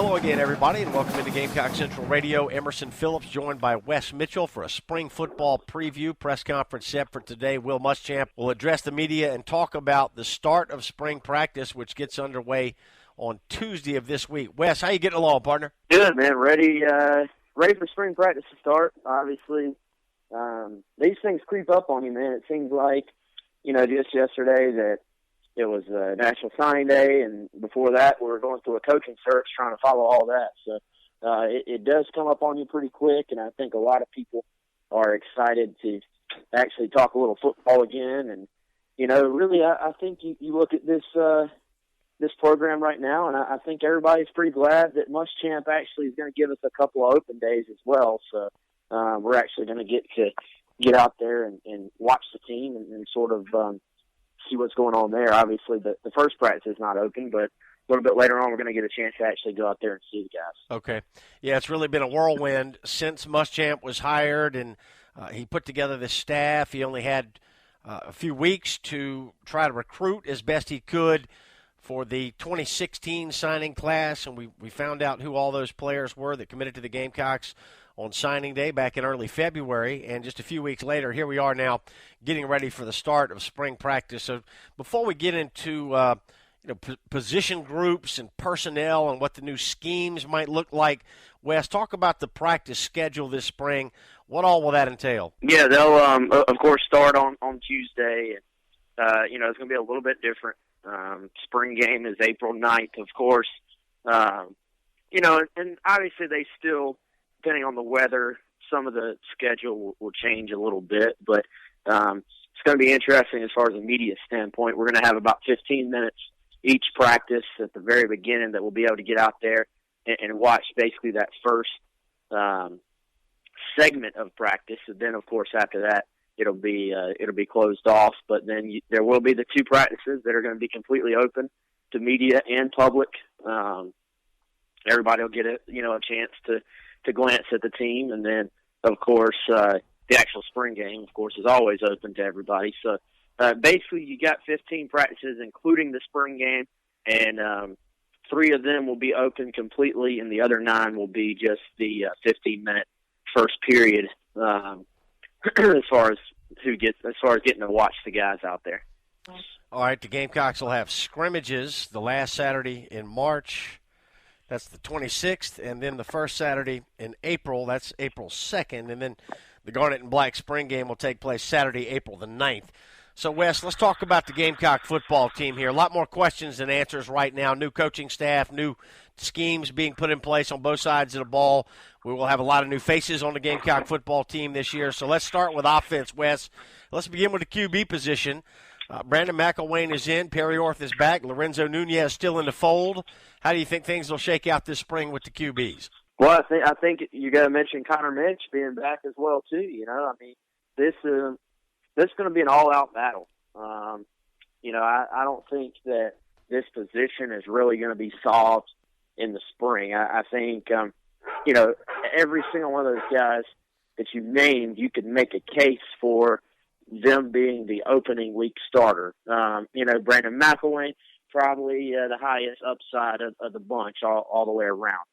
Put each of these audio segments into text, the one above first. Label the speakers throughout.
Speaker 1: Hello again, everybody, and welcome into Gamecock Central Radio. Emerson Phillips joined by Wes Mitchell for a spring football preview press conference set for today. Will Muschamp will address the media and talk about the start of spring practice, which gets underway on Tuesday of this week. Wes, how you getting along, partner?
Speaker 2: Good, man. Ready for spring practice to start. Obviously, these things creep up on you, man. It seems like, just yesterday that it was National Signing Day, and before that we were going through a coaching search trying to follow all that. So it does come up on you pretty quick, and I think a lot of people are excited to actually talk a little football again. And, really I think you look at this program right now, and I think everybody's pretty glad that Muschamp actually is going to give us a couple of open days as well. So we're actually going to get out there and watch the team and sort of see what's going on there. Obviously, the first practice is not open, but a little bit later on we're going to get a chance to actually go out there and see the guys.
Speaker 1: Okay. Yeah, it's really been a whirlwind since Muschamp was hired, and he put together this staff. He only had a few weeks to try to recruit as best he could for the 2016 signing class, and we found out who all those players were that committed to the Gamecocks on signing day back in early February, and just a few weeks later, here we are now getting ready for the start of spring practice. So before we get into position groups and personnel and what the new schemes might look like, Wes, talk about the practice schedule this spring. What all will that entail?
Speaker 2: Yeah, they'll, of course, start on Tuesday. And, it's going to be a little bit different. Spring game is April 9th, of course. And obviously they still, depending on the weather, some of the schedule will change a little bit, but it's going to be interesting as far as a media standpoint. We're going to have about 15 minutes each practice at the very beginning that we'll be able to get out there and watch basically that first segment of practice. And then, of course, after that, it'll be closed off. But then there will be the two practices that are going to be completely open to media and public. Everybody will get a chance to glance at the team, and then, of course, the actual spring game, of course, is always open to everybody. So, basically, you got 15 practices, including the spring game, and 3 of them will be open completely, and the other 9 will be just the 15-minute first period as far as getting to watch the guys out there.
Speaker 1: All right, the Gamecocks will have scrimmages the last Saturday in March. That's the 26th, and then the first Saturday in April, that's April 2nd, and then the Garnet and Black spring game will take place Saturday, April the 9th. So, Wes, let's talk about the Gamecock football team here. A lot more questions than answers right now. New coaching staff, new schemes being put in place on both sides of the ball. We will have a lot of new faces on the Gamecock football team this year. So let's start with offense, Wes. Let's begin with the QB position. Brandon McElwain is in. Perry Orth is back. Lorenzo Nunez still in the fold. How do you think things will shake out this spring with the QBs?
Speaker 2: Well, I think you got to mention Connor Mitch being back as well too. This is going to be an all-out battle. I don't think that this position is really going to be solved in the spring. I think every single one of those guys that you named, you could make a case for them being the opening week starter. Brandon McElwain, probably the highest upside of the bunch all the way around.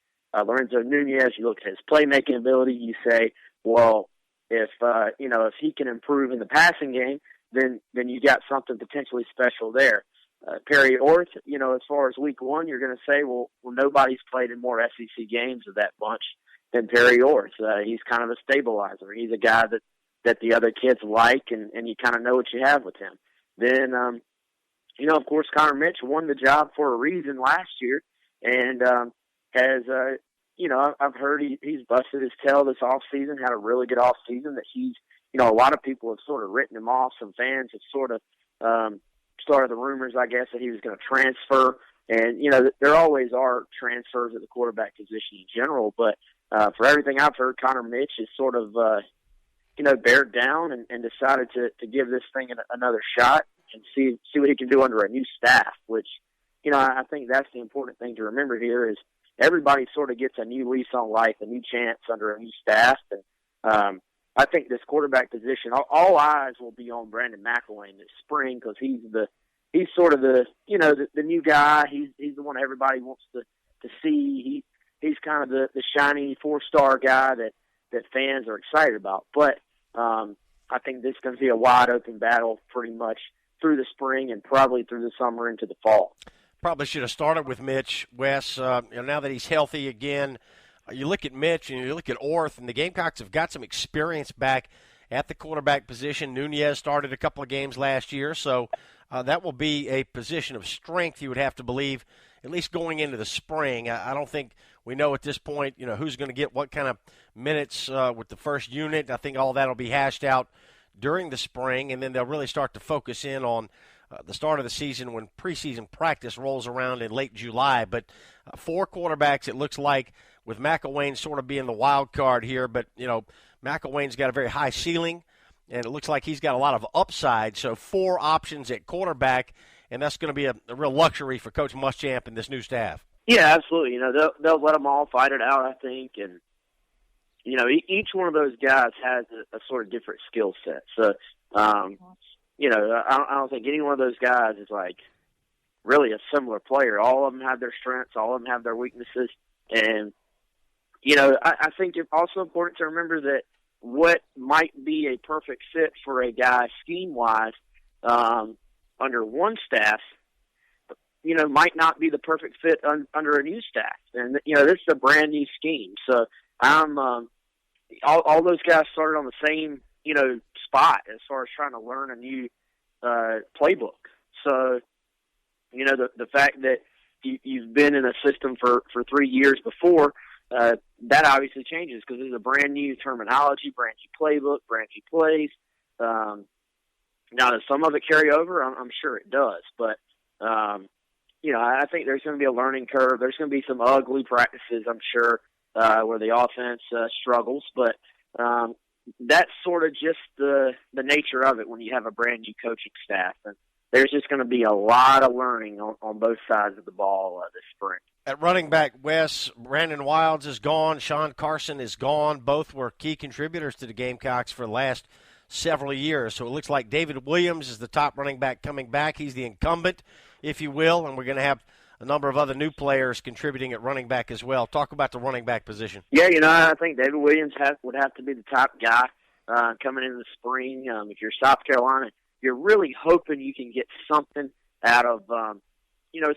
Speaker 2: Lorenzo Nunez, you look at his playmaking ability, you say, well, if he can improve in the passing game, then you got something potentially special there. Perry Orth, as far as week 1, you're going to say, well, nobody's played in more SEC games of that bunch than Perry Orth. He's kind of a stabilizer. He's a guy that the other kids like, and you kind of know what you have with him. Then, of course, Connor Mitch won the job for a reason last year, and has, I've heard he's busted his tail this offseason, had a really good offseason, that he's, a lot of people have sort of written him off. Some fans have sort of started the rumors, I guess, that he was going to transfer. And, there always are transfers at the quarterback position in general, but for everything I've heard, Connor Mitch is sort of, bared down and decided to give this thing another shot and see what he can do under a new staff, which, I think that's the important thing to remember here is everybody sort of gets a new lease on life, a new chance under a new staff. And I think this quarterback position, all eyes will be on Brandon McElwain this spring because he's sort of the new guy. He's the one everybody wants to see. he's kind of the shiny 4-star guy that fans are excited about. But I think this is going to be a wide open battle pretty much through the spring and probably through the summer into the fall.
Speaker 1: Probably should have started with Mitch, Wes. Now that he's healthy again, you look at Mitch and you look at Orth, and the Gamecocks have got some experience back at the quarterback position. Nunez started a couple of games last year, so that will be a position of strength, you would have to believe, at least going into the spring. I don't think we know at this point, who's going to get what kind of minutes with the first unit. I think all that will be hashed out during the spring, and then they'll really start to focus in on the start of the season when preseason practice rolls around in late July. But 4 quarterbacks, it looks like, with McElwain sort of being the wild card here. But, McElwain's got a very high ceiling, and it looks like he's got a lot of upside. So 4 options at quarterback, and that's going to be a real luxury for Coach Muschamp and this new staff.
Speaker 2: Yeah, absolutely. They'll let them all fight it out, I think. And, each one of those guys has a sort of different skill set. So, I don't think any one of those guys is like really a similar player. All of them have their strengths. All of them have their weaknesses. And, I think it's also important to remember that what might be a perfect fit for a guy scheme-wise under one staff, might not be the perfect fit under a new staff. And, this is a brand new scheme. So all those guys started on the same, spot as far as trying to learn a new playbook. So, the fact that you've been in a system for 3 years before, that obviously changes because there's a brand new terminology, brand new playbook, brand new plays. Now, does some of it carry over? I'm sure it does. But, I think there's going to be a learning curve. There's going to be some ugly practices, I'm sure, where the offense struggles. But that's sort of just the nature of it when you have a brand new coaching staff. And there's just going to be a lot of learning on both sides of the ball this spring.
Speaker 1: At running back, Wes, Brandon Wilds is gone. Sean Carson is gone. Both were key contributors to the Gamecocks for the last several years. So it looks like David Williams is the top running back coming back. He's the incumbent, if you will, and we're going to have a number of other new players contributing at running back as well. Talk about the running back position.
Speaker 2: Yeah, I think David Williams would have to be the top guy coming in the spring. If you're South Carolina, you're really hoping you can get something out of,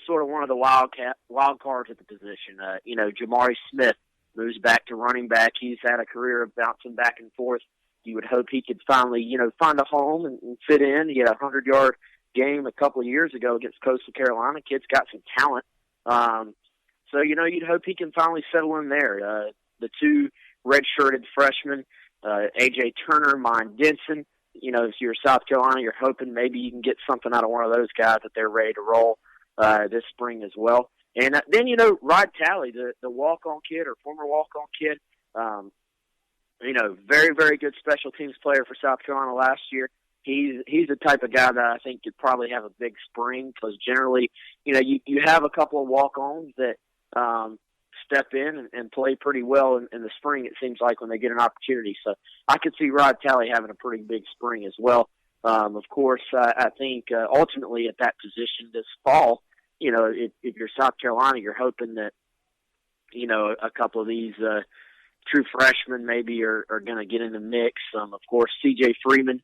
Speaker 2: sort of one of the wild cards at the position. Jamari Smith moves back to running back. He's had a career of bouncing back and forth. You would hope he could finally, find a home and fit in. He had a 100-yard game a couple of years ago against Coastal Carolina. Kid's got some talent. So, you'd hope he can finally settle in there. The 2 red-shirted freshmen, A.J. Turner, Mine Denson. If you're South Carolina, you're hoping maybe you can get something out of one of those guys that they're ready to roll this spring as well. And then, Rod Talley, the walk-on kid or former walk-on kid, very, very good special teams player for South Carolina last year. He's the type of guy that I think could probably have a big spring because generally, you have a couple of walk-ons that step in and play pretty well in the spring, it seems like, when they get an opportunity. So I could see Rod Talley having a pretty big spring as well. Of course, I think ultimately at that position this fall, if you're South Carolina, you're hoping that, a couple of these true freshmen maybe are going to get in the mix. Of course, C.J. Freeman,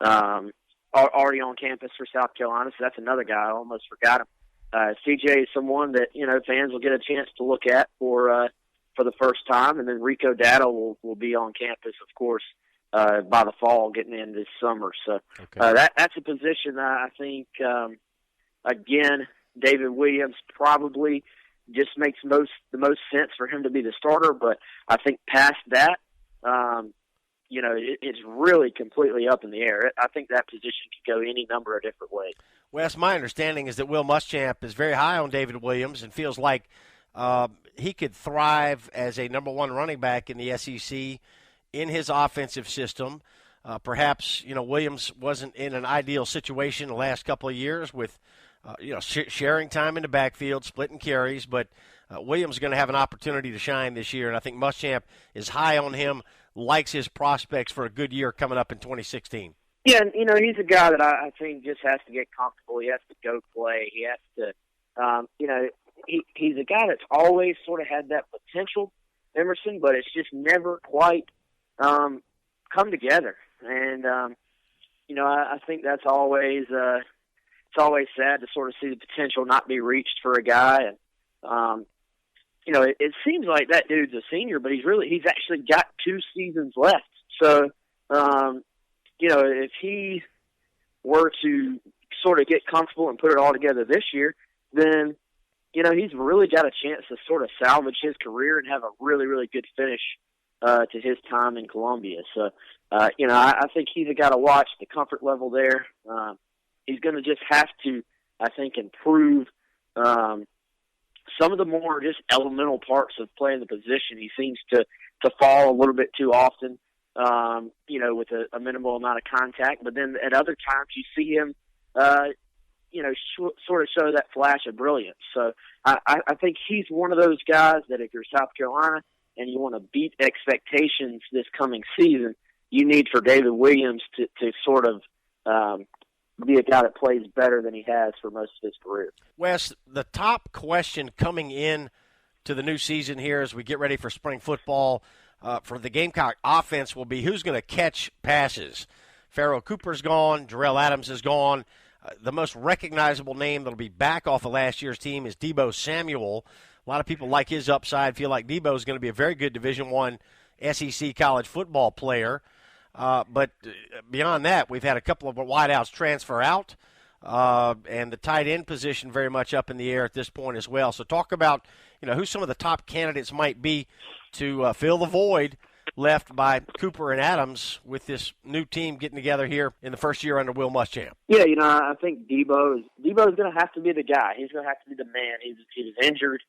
Speaker 2: already on campus for South Carolina, so that's another guy. I almost forgot him. CJ is someone that fans will get a chance to look at for the first time, and then Rico Dowdle will be on campus, of course, by the fall, getting in this summer. So that's a position that I think again David Williams probably just makes the most sense for him to be the starter. But I think past that, it's really completely up in the air. I think that position could go any number of different ways.
Speaker 1: Wes, my understanding is that Will Muschamp is very high on David Williams and feels like he could thrive as a number 1 running back in the SEC in his offensive system. Perhaps, Williams wasn't in an ideal situation the last couple of years with, sharing time in the backfield, splitting carries, but Williams is going to have an opportunity to shine this year, and I think Muschamp is high on him, likes his prospects for a good year coming up in 2016.
Speaker 2: Yeah, and, he's a guy that I think just has to get comfortable. He has to go play. He has to, he's a guy that's always sort of had that potential, Emerson, but it's just never quite come together. And I think that's always it's always sad to sort of see the potential not be reached for a guy. And it seems like that dude's a senior, but he's actually got 2 seasons left. So if he were to sort of get comfortable and put it all together this year, then he's really got a chance to sort of salvage his career and have a really, really good finish to his time in Columbia. So, I think he's got to watch the comfort level there. He's going to just have to, I think, improve some of the more just elemental parts of playing the position. He seems to fall a little bit too often, with a minimal amount of contact. But then at other times you see him, sort of show that flash of brilliance. So I think he's one of those guys that if you're South Carolina and you want to beat expectations this coming season, you need for David Williams to sort of be a guy that plays better than he has for most of his career.
Speaker 1: Wes, the top question coming in to the new season here as we get ready for spring football for the Gamecock offense will be who's going to catch passes. Farrell Cooper's gone. Jarrell Adams is gone. The most recognizable name that will be back off of last year's team is Debo Samuel. A lot of people like his upside, feel like Debo is going to be a very good Division I SEC college football player. But beyond that, we've had a couple of wideouts transfer out, and the tight end position very much up in the air at this point as well. So talk about who some of the top candidates might be to fill the void left by Cooper and Adams with this new team getting together here in the first year under Will Muschamp.
Speaker 2: Yeah, I think Debo is going to have to be the guy. He's going to have to be the man. He was injured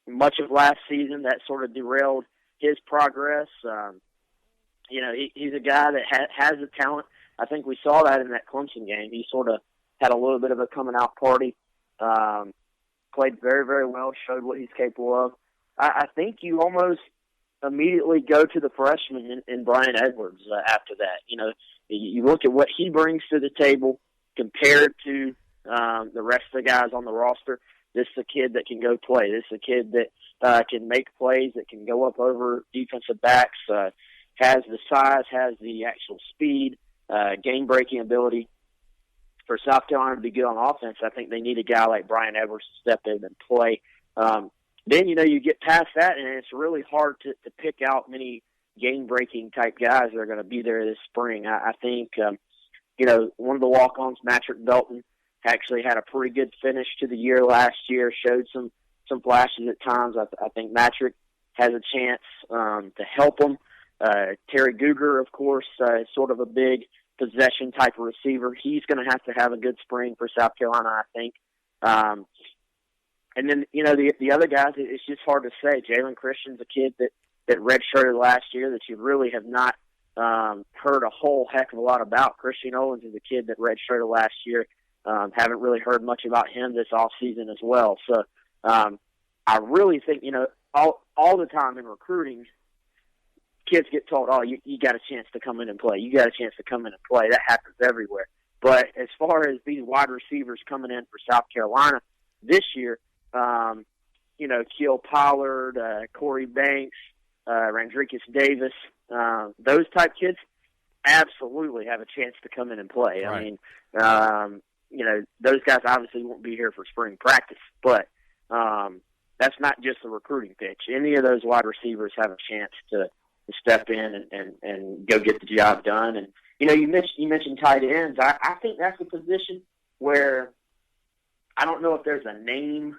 Speaker 2: much of last season. That sort of derailed his progress. He's a guy that has the talent. I think we saw that in that Clemson game. He sort of had a little bit of a coming out party, played very, very well, showed what he's capable of. I think you almost immediately go to the freshman in Brian Edwards after that. You look at what he brings to the table compared to the rest of the guys on the roster. This is a kid that can go play. This is a kid that can make plays, that can go up over defensive backs, has the size, has the actual speed, game-breaking ability. For South Carolina to be good on offense, I think they need a guy like Brian Edwards to step in and play. Then, you get past that, and it's really hard to pick out many game-breaking type guys that are going to be there this spring. I think, one of the walk-ons, Matrick Belton, actually had a pretty good finish to the year last year, showed some flashes at times. I think Matrick has a chance to help him. Terry Guger, of course, is sort of a big possession type of receiver. He's going to have a good spring for South Carolina, I think. And then, the other guys, it's just hard to say. Jalen Christian's a kid that redshirted last year that you really have not heard a whole heck of a lot about. Christian Owens is a kid that redshirted last year. Haven't really heard much about him this offseason as well. So I really think, all the time in recruiting, kids get told, you got a chance to come in and play. You got a chance to come in and play. That happens everywhere. But as far as these wide receivers coming in for South Carolina this year, Keel Pollard, Corey Banks, Randricus Davis, those type kids absolutely have a chance to come in and play.
Speaker 1: Right.
Speaker 2: I mean, those guys obviously won't be here for spring practice, but that's not just a recruiting pitch. Any of those wide receivers have a chance to step in and go get the job done. And, you mentioned tight ends. I think that's a position where I don't know if there's a name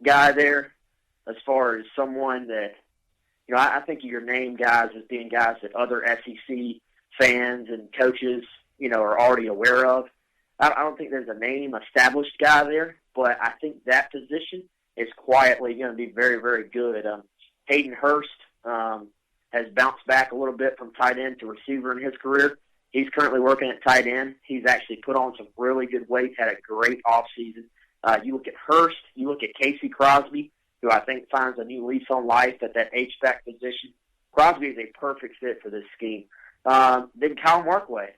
Speaker 2: guy there as far as someone that, I think of your name guys as being guys that other SEC fans and coaches, are already aware of. I don't think there's a name established guy there, but I think that position is quietly going to be very, very good. Hayden Hurst has bounced back a little bit from tight end to receiver in his career. He's currently working at tight end. He's actually put on some really good weight, had a great offseason. You look at Hurst, you look at Casey Crosby, who I think finds a new lease on life at that H-back position. Crosby is a perfect fit for this scheme. Then Kyle Markway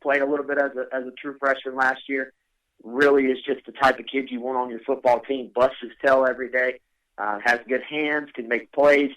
Speaker 2: played a little bit as a true freshman last year. really is just the type of kid you want on your football team, busts his tail every day, has good hands, can make plays.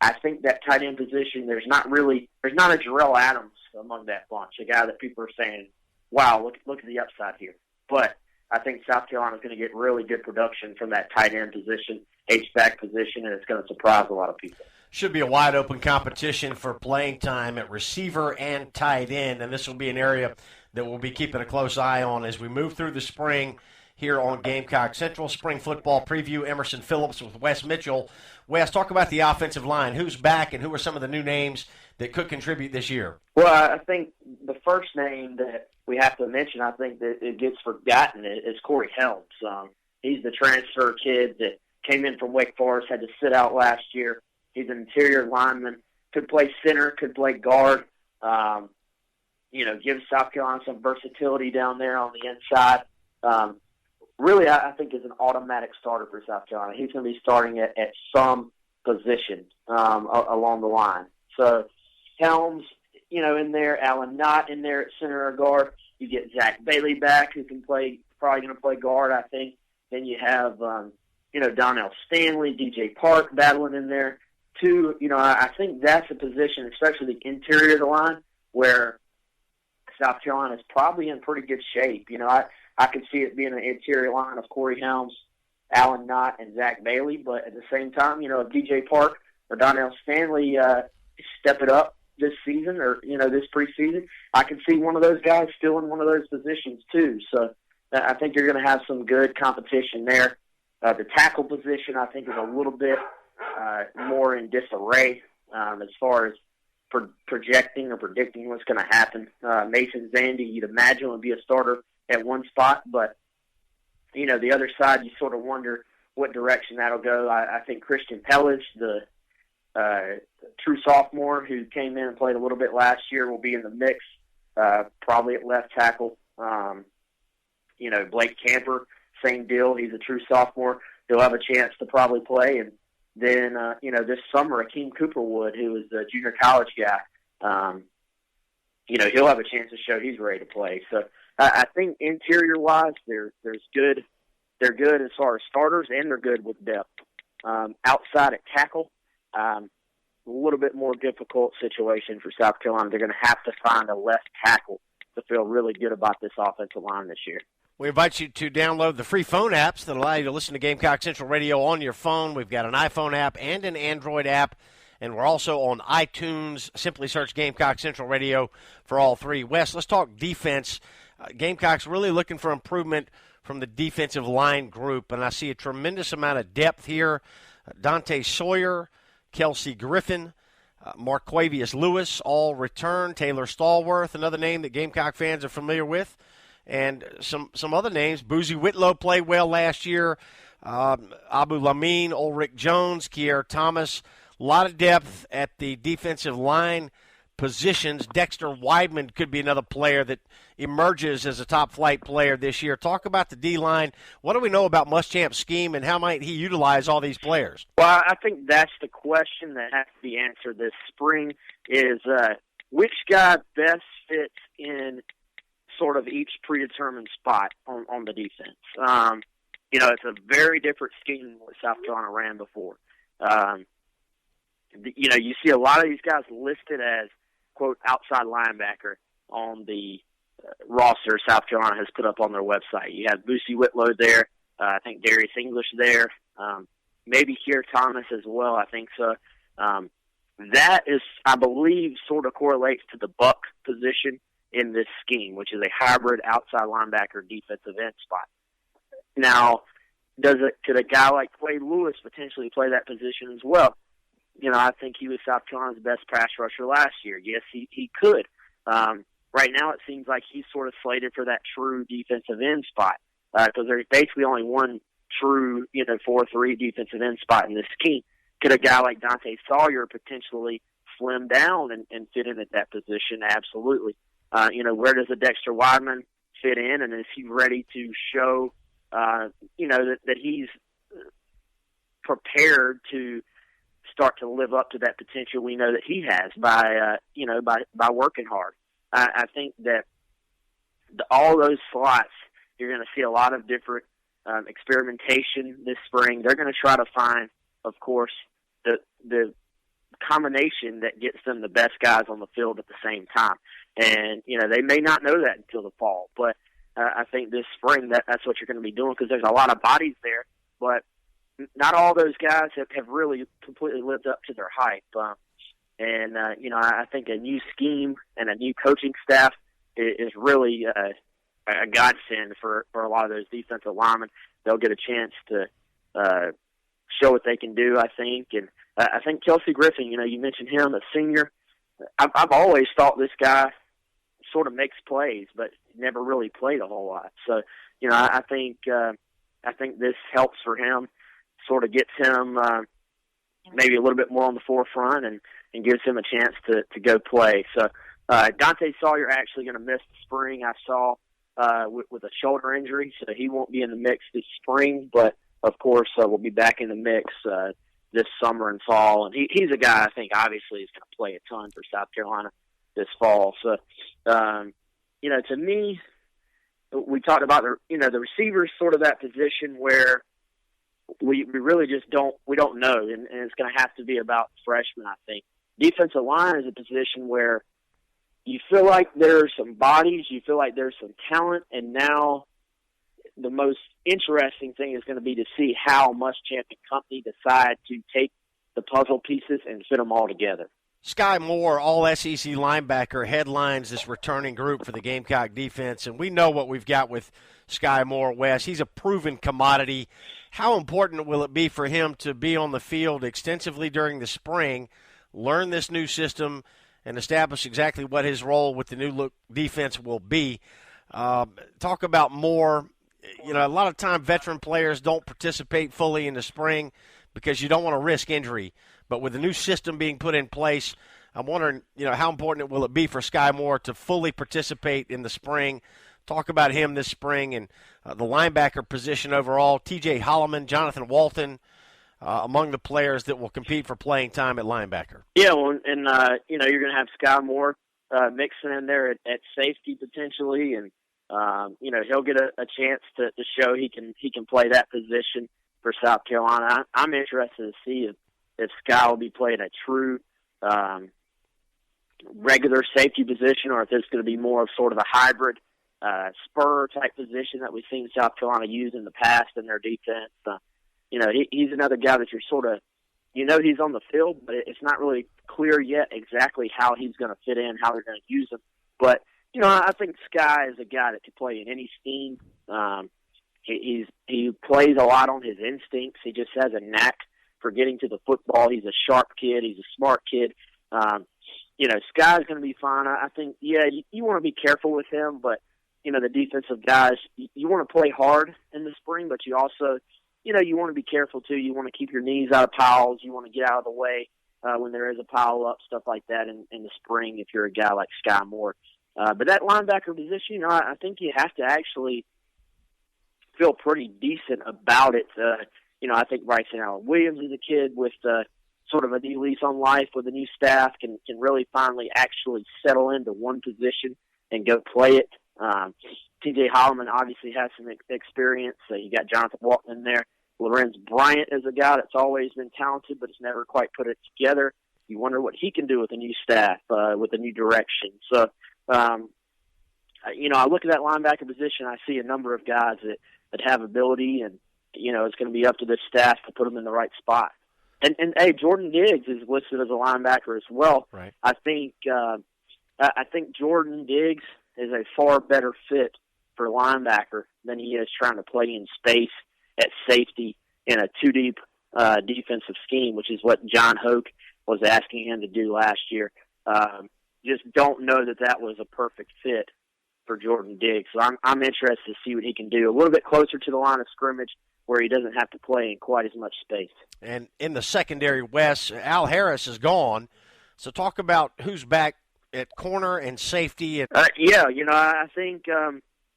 Speaker 2: I think that tight end position, there's not a Jarrell Adams among that bunch, a guy that people are saying, wow, look at the upside here. But I think South Carolina's going to get really good production from that tight end position, H-back position, and it's going to surprise a lot of people.
Speaker 1: Should be a wide-open competition for playing time at receiver and tight end, and this will be an area that we'll be keeping a close eye on as we move through the spring here on Gamecock Central. Spring football preview, Emerson Phillips with Wes Mitchell. Wes, talk about the offensive line. Who's back and who are some of the new names that could contribute this year?
Speaker 2: Well, I think the first name that we have to mention, I think that it gets forgotten, is Corey Helms. He's the transfer kid that came in from Wake Forest, had to sit out last year. He's an interior lineman, could play center, could play guard. Gives South Carolina some versatility down there on the inside. Really, I think is an automatic starter for South Carolina. He's going to be starting at some position along the line. So Helms, in there, Allen Knott in there at center or guard. You get Zach Bailey back, who can probably going to play guard, I think. Then you have, Donnell Stanley, DJ Park battling in there. Too, I think that's a position, especially the interior of the line, where South Carolina is probably in pretty good shape. I could see it being an interior line of Corey Helms, Allen Knott, and Zach Bailey. But at the same time, if DJ Park or Donnell Stanley step it up this season or, this preseason, I can see one of those guys still in one of those positions too. So I think you're going to have some good competition there. The tackle position, I think, is a little bit more in disarray as far as projecting or predicting what's going to happen. Mason Zandy, you'd imagine, would be a starter at one spot, but, the other side, you sort of wonder what direction that'll go. I think Christian Pellis, the true sophomore who came in and played a little bit last year, will be in the mix, probably at left tackle. Blake Camper, same deal. He's a true sophomore. He'll have a chance to probably play. And then, this summer, Akeem Cooperwood, who is a junior college guy, he'll have a chance to show he's ready to play. So I think interior-wise, they're good. They're good as far as starters, and they're good with depth. Outside at tackle, a little bit more difficult situation for South Carolina. They're going to have to find a left tackle to feel really good about this offensive line this year.
Speaker 1: We invite you to download the free phone apps that allow you to listen to Gamecock Central Radio on your phone. We've got an iPhone app and an Android app, and we're also on iTunes. Simply search Gamecock Central Radio for all three. Wes, let's talk defense. Gamecocks really looking for improvement from the defensive line group, and I see a tremendous amount of depth here. Dante Sawyer, Kelsey Griffin, Marquavius Lewis, all return. Taylor Stallworth, another name that Gamecock fans are familiar with. And some other names. Boozy Whitlow played well last year. Abu Lamine, Ulrich Jones, Kier Thomas. A lot of depth at the defensive line positions. Dexter Weidman could be another player that emerges as a top-flight player this year. Talk about the D-line. What do we know about Muschamp's scheme, and how might he utilize all these players?
Speaker 2: Well, I think that's the question that has to be answered this spring is which guy best fits in sort of each predetermined spot on the defense. It's a very different scheme than what South Carolina ran before. You see a lot of these guys listed as, quote, outside linebacker on the roster South Carolina has put up on their website. You have Boosie Whitlow there. I think Darius English there. Maybe Kier Thomas as well. I think so. That is, I believe, sort of correlates to the buck position in this scheme, which is a hybrid outside linebacker defensive end spot. Now, could a guy like Quay Lewis potentially play that position as well? I think he was South Carolina's best pass rusher last year. Yes, he could. Right now it seems like he's sort of slated for that true defensive end spot because there's basically only one true 4-3 defensive end spot in this scheme. Could a guy like Dante Sawyer potentially slim down and fit in at that position? Absolutely. Where does a Dexter Weidman fit in, and is he ready to show, that he's prepared to start to live up to that potential we know that he has by working hard. I think that all those slots You're going to see a lot of different experimentation this spring. They're going to try to find, of course, the combination that gets them the best guys on the field at the same time. And, they may not know that until the fall. But I think this spring that's what you're going to be doing because there's a lot of bodies there. But not all those guys have really completely lived up to their hype. I think a new scheme and a new coaching staff is really a godsend for a lot of those defensive linemen. They'll get a chance to show what they can do, I think. And I think Kelsey Griffin, you mentioned him, a senior. I've always thought this guy sort of makes plays, but never really played a whole lot. So, I think this helps for him, sort of gets him maybe a little bit more on the forefront and gives him a chance to go play. So Dante Sawyer actually going to miss the spring, I saw, with a shoulder injury, so he won't be in the mix this spring, but of course we'll be back in the mix this summer and fall. And he's a guy I think obviously is going to play a ton for South Carolina this fall. So, to me, we talked about the receivers sort of that position where we really just don't know, and it's going to have to be about freshmen, I think. Defensive line is a position where you feel like there's some bodies, you feel like there's some talent, and now the most interesting thing is going to be to see how Muschamp and company decide to take the puzzle pieces and fit them all together.
Speaker 1: Sky Moore, all-SEC linebacker, headlines this returning group for the Gamecock defense, and we know what we've got with Sky Moore, Wes. He's a proven commodity. How important will it be for him to be on the field extensively during the spring, learn this new system, and establish exactly what his role with the new look defense will be? Talk about Moore. A lot of time veteran players don't participate fully in the spring because you don't want to risk injury. But with the new system being put in place, I'm wondering, how important will it be for Sky Moore to fully participate in the spring? Talk about him this spring and the linebacker position overall. T.J. Holloman, Jonathan Walton, among the players that will compete for playing time at linebacker.
Speaker 2: Yeah, well, and you're going to have Sky Moore mixing in there at safety potentially, and he'll get a chance to show he can play that position for South Carolina. I'm interested to see if Sky will be playing a true regular safety position, or if it's going to be more of sort of a hybrid spur type position that we've seen South Carolina use in the past in their defense. He's another guy that you're sort of, he's on the field, but it's not really clear yet exactly how he's going to fit in, how they're going to use him. But, I think Sky is a guy that can play in any scheme. He plays a lot on his instincts. He just has a knack for getting to the football. He's a sharp kid. He's a smart kid. Sky's going to be fine. I think, you want to be careful with him, but, the defensive guys, you want to play hard in the spring, but you also, you want to be careful too. You want to keep your knees out of piles. You want to get out of the way when there is a pile up, stuff like that in the spring if you're a guy like Sky Moore. But that linebacker position, I think you have to actually feel pretty decent about it. I think Bryson Allen Williams is a kid with sort of a new lease on life with a new staff, can really finally actually settle into one position and go play it. T.J. Holloman obviously has some experience. You got Jonathan Walton in there. Lorenz Bryant is a guy that's always been talented, but has never quite put it together. You wonder what he can do with a new staff, with a new direction. So, I look at that linebacker position. I see a number of guys that have ability, and it's going to be up to the staff to put them in the right spot. And hey, Jordan Diggs is listed as a linebacker as well.
Speaker 1: Right.
Speaker 2: I think Jordan Diggs is a far better fit for linebacker than he is trying to play in space at safety in a two-deep defensive scheme, which is what John Hoke was asking him to do last year. Just don't know that was a perfect fit for Jordan Diggs. So I'm interested to see what he can do a little bit closer to the line of scrimmage where he doesn't have to play in quite as much space. And
Speaker 1: in the secondary, Wes, Al Harris is gone. So talk about who's back at corner and safety.
Speaker 2: I think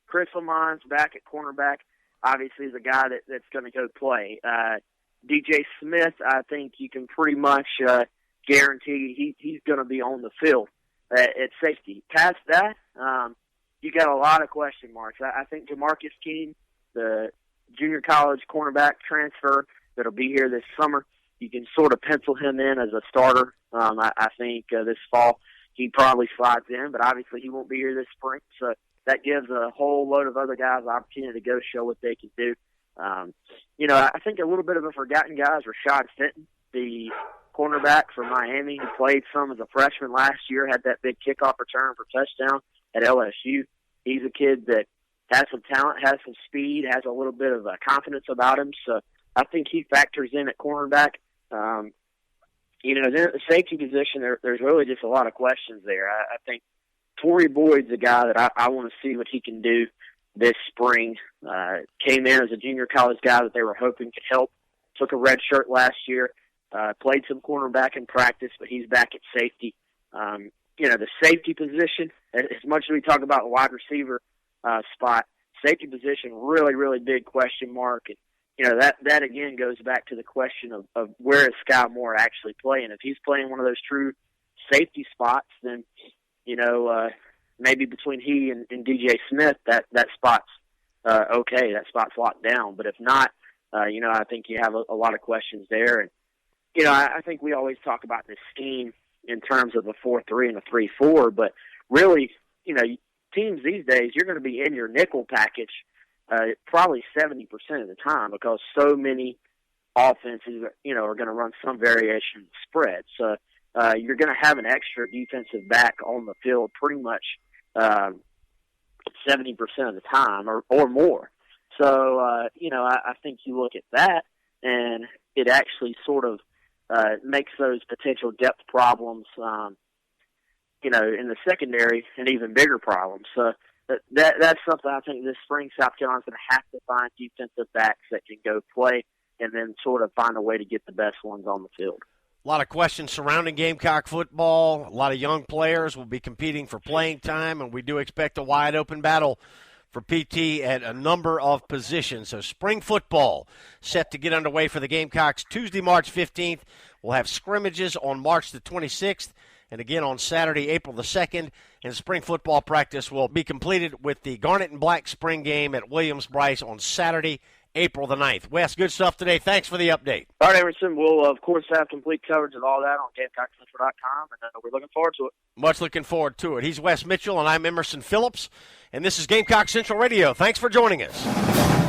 Speaker 2: Chris Lamont's back at cornerback. Obviously, is a guy that's going to go play. DJ Smith, I think you can pretty much guarantee he's going to be on the field at safety. Past that, you got a lot of question marks. I think Jamarcus King, the junior college cornerback transfer that'll be here this summer, you can sort of pencil him in as a starter. I think this fall he probably slides in, but obviously he won't be here this spring. So that gives a whole load of other guys the opportunity to go show what they can do. I think a little bit of a forgotten guy is Rashad Fenton, the cornerback from Miami, who played some as a freshman last year, had that big kickoff return for touchdown at LSU. He's a kid that has some talent, has some speed, has a little bit of confidence about him. So I think he factors in at cornerback. Then at the safety position, there's really just a lot of questions there. I think Torrey Boyd's a guy that I want to see what he can do this spring. Came in as a junior college guy that they were hoping could help. Took a red shirt last year. Played some cornerback in practice, but he's back at safety. The safety position, as much as we talk about the wide receiver spot, safety position, really, really big question mark. And, that again goes back to the question of where is Sky Moore actually playing. If he's playing one of those true safety spots, then, maybe between he and DJ Smith, that spot's okay. That spot's locked down. But if not, I think you have a lot of questions there. And, I think we always talk about this scheme in terms of a 4-3 and a 3-4, but really, teams these days, you're going to be in your nickel package probably 70% of the time because so many offenses, are going to run some variation of the spread. So you're going to have an extra defensive back on the field pretty much 70% of the time or more. So, I think you look at that, and it actually sort of makes those potential depth problems, in the secondary an even bigger problem. So that's something I think this spring South Carolina's going to have to find defensive backs that can go play and then sort of find a way to get the best ones on the field.
Speaker 1: A lot of questions surrounding Gamecock football. A lot of young players will be competing for playing time, and we do expect a wide-open battle for PT at a number of positions. So spring football set to get underway for the Gamecocks Tuesday, March 15th. We'll have scrimmages on March the 26th and again on Saturday, April the 2nd. And spring football practice will be completed with the Garnet and Black spring game at Williams-Brice on Saturday, April the 9th. Wes, good stuff today. Thanks for the update.
Speaker 2: All right, Emerson. We'll, of course, have complete coverage of all that on GamecockCentral.com, and we're looking forward to it.
Speaker 1: Much looking forward to it. He's Wes Mitchell, and I'm Emerson Phillips, and this is Gamecock Central Radio. Thanks for joining us.